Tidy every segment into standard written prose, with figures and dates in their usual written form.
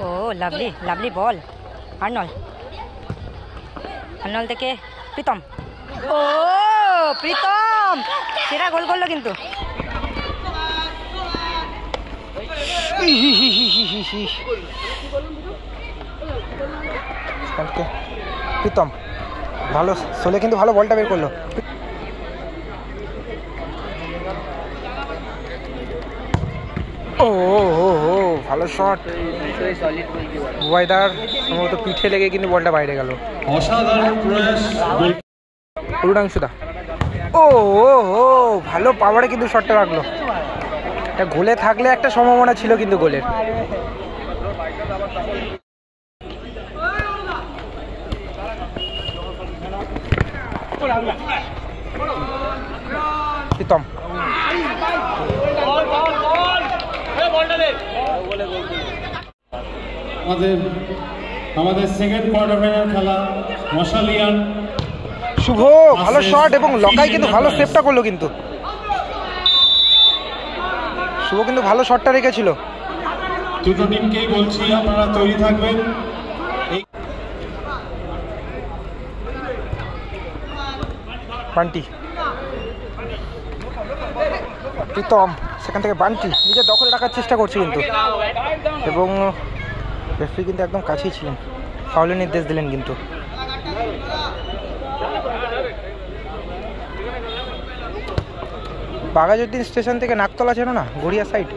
ও lovely lovely বল Arnold Arnold থেকে প্রীতম ও প্রীতম সেরা গোল করলো কিন্তু প্রীতম ভালো সোলে কিন্তু ভালো বলটা বের করলো ও ভালো শট ওয়াইদার সম্ভবত পিঠে লেগে কিন্তু বলটা বাইরে গেল অরুণাংশুদা ও ভালো পাওয়ারে কিন্তু শটটা রাখলো এটা গোলে থাকলে একটা সম্ভাবনা ছিল কিন্তু গোলের প্রীতম আমাদের সেকেন্ড কোয়ার্টার ফাইনাল খেলা মশালিয়ান শুভ ভালো শট এবং লকাই কিন্তু ভালো সেভটা করলো কিন্তু শুভ কিন্তু ভালো শটটা রেখেছিল দুটো টিমকেই বলছি আপনারা তৈরি থাকবেন বান্টি প্রীতম সেখান থেকে বান্টি নিজের দখলে রাখার চেষ্টা করছে কিন্তু এবং রেফারি কিন্তু একদম কাছেই ছিলেন ফাউলের নির্দেশ দিলেন কিন্তু বাঘাযতীন স্টেশন থেকে নাকতলা ছিল না গড়িয়া সাইড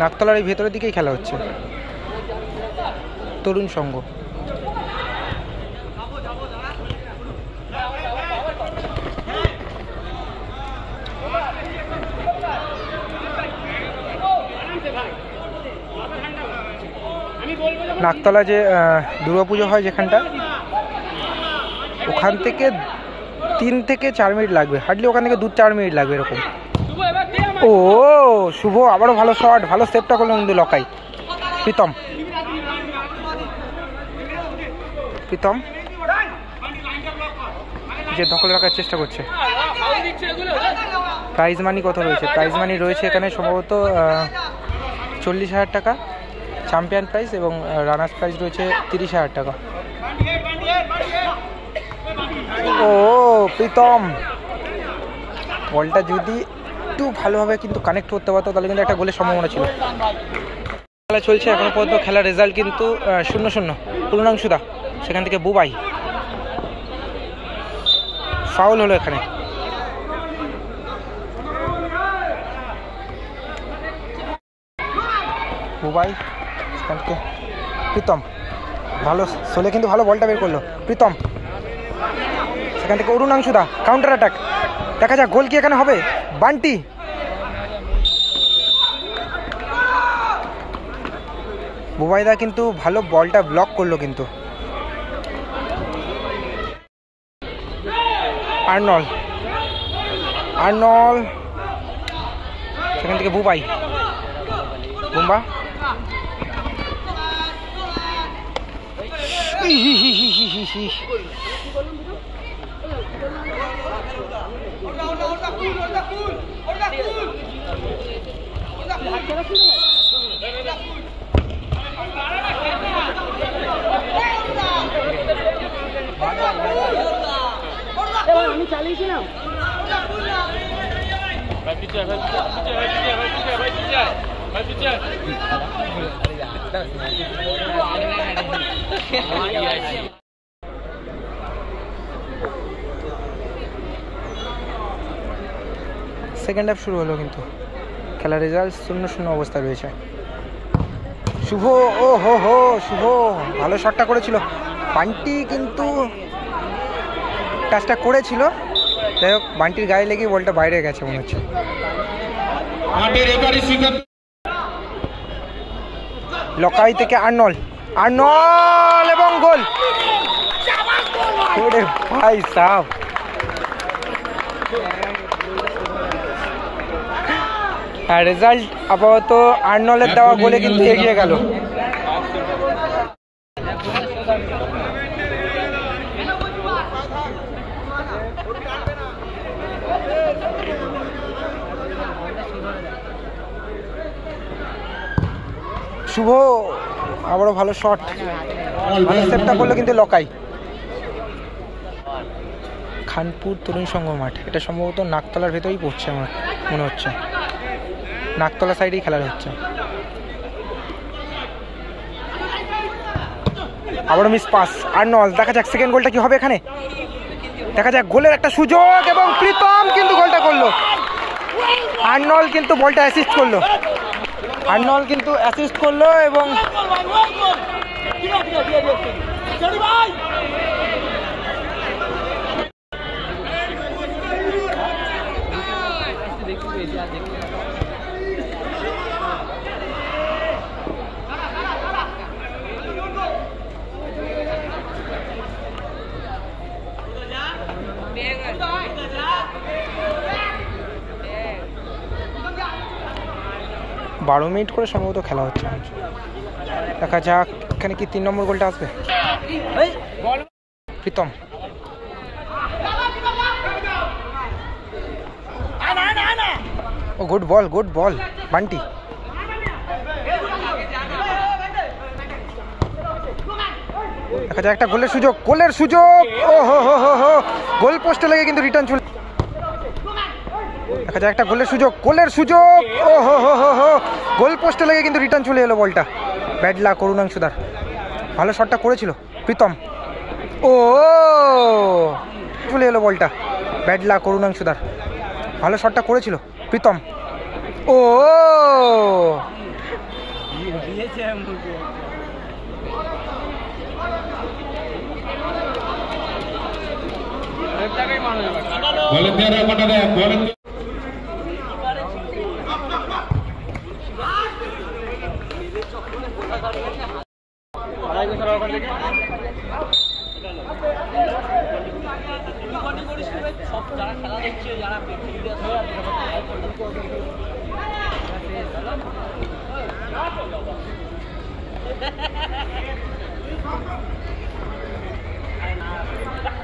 নাকতলার এই ভেতরের দিকেই খেলা হচ্ছে তরুণ সংঘ নাকতলা যে দুর্গাপুজো হয় যেখানটা ওখান থেকে 3 থেকে 4 মিনিট লাগবে হার্ডলি ওখান থেকে 2-4 মিনিট লাগবে এরকম ও শুভ আবারও ভালো শট ভালো সেভটা করলো কিন্তু লকাই প্রীতম প্রীতম যে দখলে রাখার চেষ্টা করছে প্রাইজ মানি কত রয়েছে প্রাইজ মানি রয়েছে এখানে সম্ভবত 40,000 টাকা চ্যাম্পিয়ন প্রাইজ এবং রানার্স প্রাইজ রয়েছে 30,000 টাকা ও প্রীতম বলটা যদি একটু ভালোভাবে কিন্তু কানেক্ট করতে পারতো তাহলে কিন্তু একটা গোলের সম্ভাবনা ছিল খেলা চলছে এখনো পর্যন্ত খেলার রেজাল্ট কিন্তু 0-0 অরুণাংশুদা সেখান থেকে বুবাই ফাউল হলো এখানে বুবাই সেখান থেকে প্রীতম ভালো সোলে কিন্তু ভালো বলটা বের করলো প্রীতম সেখান থেকে অরুণাংশুদা কাউন্টার অ্যাটাক দেখা যাক গোল কি এখানে হবে বান্টি বুবাইদা কিন্তু ভালো বলটা ব্লক করলো কিন্তু আর্নল্ড সেখান থেকে বুবাই বুম্বা আমি চালিয়েছি না সেকেন্ড হাফ শুরু হলো কিন্তু খেলার রেজাল্ট 0-0 অবস্থা রয়েছে শুভ শুভ ভালো শটটা করেছিল বান্টি কিন্তু টাচটা করেছিল যাই হোক বান্টির গায়ে লেগে বলটা বাইরে গেছে মনে হচ্ছে লকাই থেকে আর্নল্ড এবং গোল ভাই সাহেব রেজাল্ট আপাতত আর্নল্ডের দেওয়া গোলে কিন্তু এগিয়ে গেল শুভ আবারও ভালো শট, ভালো সেভটা করলো কিন্তু লকাই। খানপুর তরুণ সংঘ মাঠ, এটা সম্ভবত নাকতলার ভেতরেই পড়ছে আমার মনে হচ্ছে, নাকতলা সাইডেই খেলা হচ্ছে। আবারও মিস পাস আর্নল্ড, দেখা যাক সেকেন্ড গোলটা কি হবে এখানে, দেখা যাক গোলের একটা সুযোগ এবং প্রীতম কিন্তু গোলটা করলো। আর্নল্ড কিন্তু বলটা অ্যাসিস্ট করলো, আর্নল্ড কিন্তু অ্যাসিস্ট করলো এবং বারো মিনিট করে সম্ভবত খেলা হচ্ছে, দেখা যাক এখানে কি 3 নম্বর গোলটা আসবে। প্রীতম ও গুড বল বান্টি, দেখা যাক একটা গোলের সুযোগ, ও হো হো হো হো, গোল পোস্টে লেগে কিন্তু রিটার্ন চলে, দেখা যাক একটা গোলের সুযোগ, ও হো হো হো হো, গোল পোস্টে লেগে কিন্তু রিটার্ন চলে এলো বলটা। ব্যাড লাক করুণাংশুদার, ভালো শটটা করেছিল প্রীতম, ও চলে এলো বলটা। ব্যাড লাক করুণাংশুদার, ভালো শটটা করেছিল প্রীতম, ও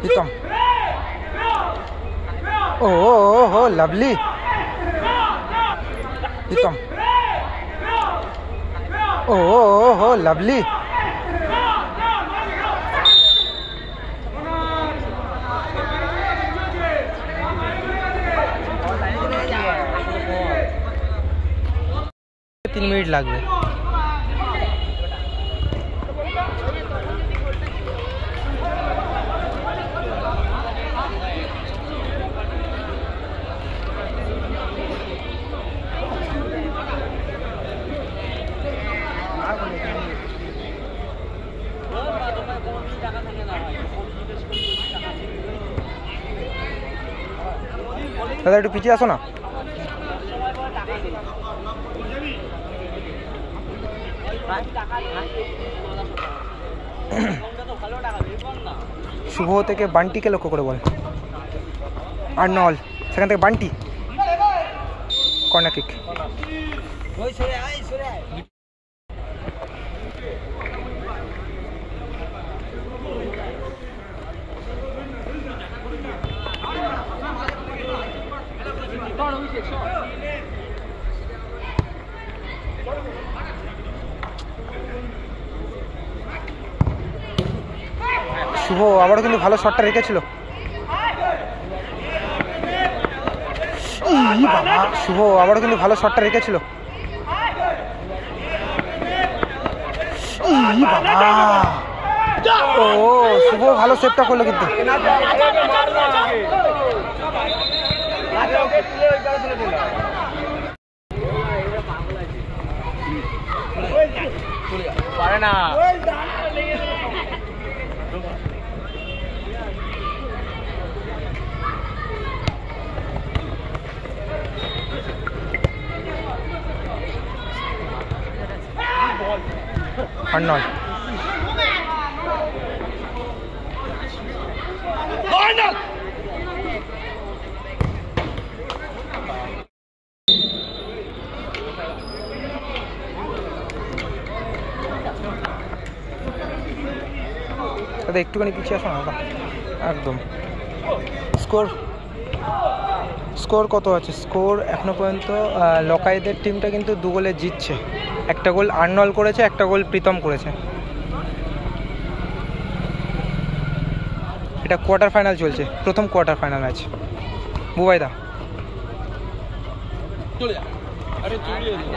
প্রীতম, ও হো লাভলি প্রীতম, ও হো লাভলি, তিন মিনিট লাগবে। দাদা একটু পিছিয়ে আসো না। শুভ থেকে বান্টিকে লক্ষ্য করে বল, আর্নল্ড সেখান থেকে বান্টি, কর্নার কিক। শুভ আবারও কিন্তু ভালো শটটা রেখেছিল, শুভ আবারও কিন্তু ভালো শটটা রেখেছিল, ও শুভ ভালো সেভটা করলো কিন্তু, পারে না। আর্নল্ড দাদা একটুখানি পিছিয়ে আসো না, একদম স্কোর স্কোর কত আছে? স্কোর এখনো পর্যন্ত লকাইদের টিমটা কিন্তু 2 গোলে জিতছে। একটা গোল আর্নল করেছে, একটা গোল প্রীতম করেছে। এটা কোয়ার্টার ফাইনাল চলছে, প্রথম কোয়ার্টার ফাইনাল ম্যাচ। বুবাইদা,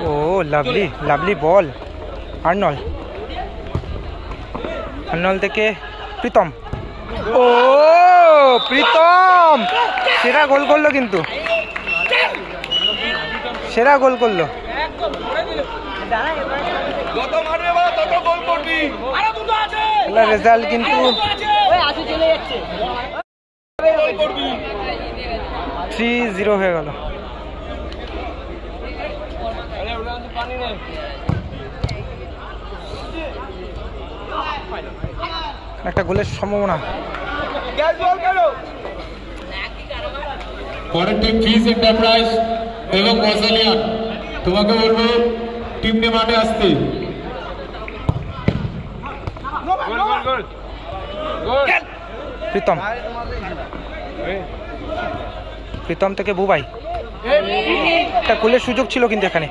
ও লাভলি লাভলি বল। আর্নল, আর্নল থেকে প্রীতম, ও প্রীতম সেরা গোল করলো, কিন্তু সেরা গোল করলো। রেজাল্ট কিন্তু 3-0 হয়ে গেল। একটা গোলের সম্ভাবনা। পরের টিম ফিস এন্টারপ্রাইজ এবং বসালিয়ান, তোমাকে বলবো টিম নিয়ে মাঠে আসতে। প্রীতম, প্রীতম থেকে বুবাই, একটা গোলের সুযোগ ছিল কিন্তু এখানে।